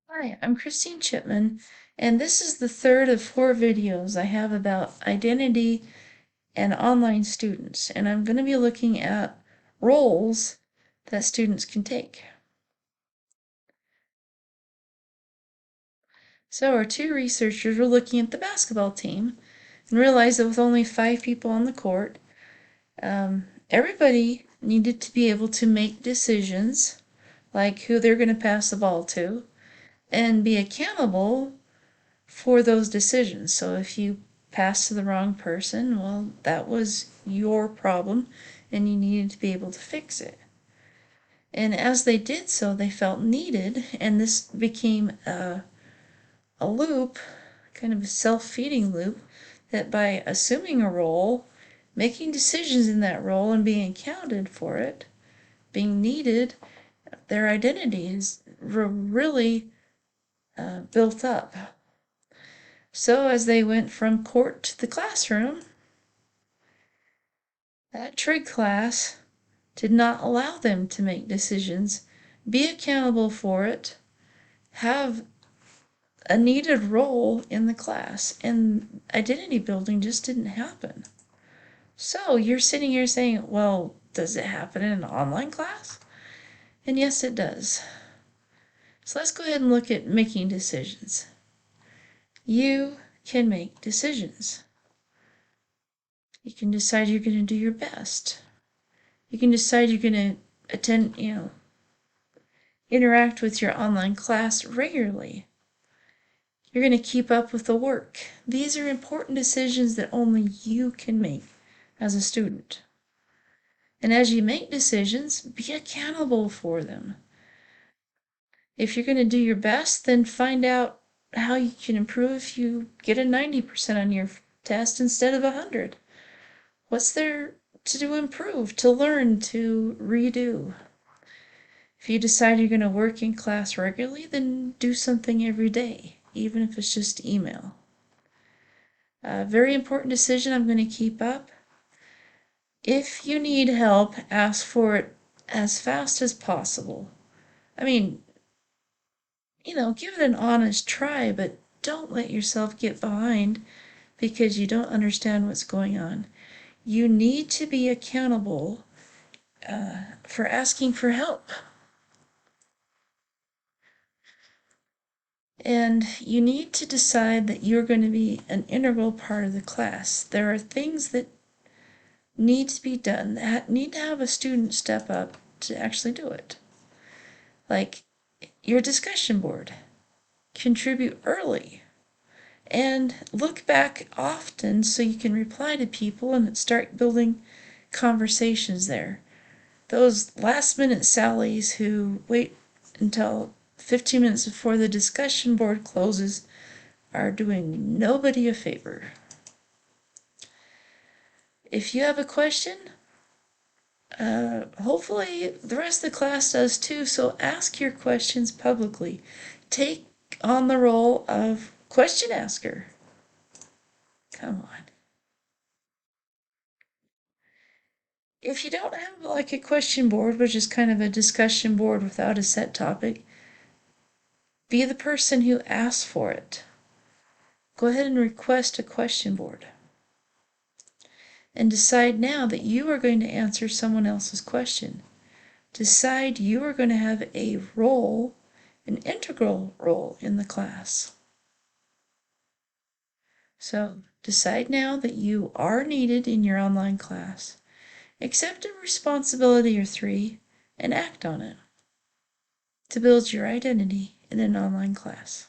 Hi, I'm Christine Chipman, and this is the third of 4 videos I have about identity and online students, and I'm going to be looking at roles that students can take. So our two researchers were looking at the basketball team and realized that with only 5 people on the court, everybody needed to be able to make decisions, like who they're going to pass the ball to, and be accountable for those decisions. So if you pass to the wrong person, well, that was your problem and you needed to be able to fix it. And as they did so, they felt needed, and this became a loop, kind of a self-feeding loop, that by assuming a role, making decisions in that role, and being accounted for it, being needed, their identities were really built up. So as they went from court to the classroom, that trig class did not allow them to make decisions, be accountable for it, have a needed role in the class, and identity building just didn't happen. So you're sitting here saying, well, does it happen in an online class? And yes, it does. So let's go ahead and look at making decisions. You can make decisions. You can decide you're going to do your best. You can decide you're going to attend, interact with your online class regularly. You're going to keep up with the work. These are important decisions that only you can make as a student. And as you make decisions, be accountable for them. If you're going to do your best, then find out how you can improve if you get a 90% on your test instead of 100. What's there to improve, to learn, to redo? If you decide you're going to work in class regularly, then do something every day, even if it's just email. A very important decision I'm going to keep up. If you need help, ask for it as fast as possible. I mean, give it an honest try, but don't let yourself get behind because you don't understand what's going on. You need to be accountable for asking for help. And you need to decide that you're going to be an integral part of the class. There are things that need to be done that need to have a student step up to actually do it. Like your discussion board. Contribute early. And look back often so you can reply to people and start building conversations there. Those last minute Sallies who wait until 15 minutes before the discussion board closes are doing nobody a favor. If you have a question, hopefully the rest of the class does too, so ask your questions publicly. Take on the role of question asker. Come on. If you don't have like a question board, which is kind of a discussion board without a set topic, be the person who asks for it. Go ahead and request a question board. And decide now that you are going to answer someone else's question. Decide you are going to have a role, an integral role in the class. So decide now that you are needed in your online class. Accept a responsibility or 3 and act on it to build your identity in an online class.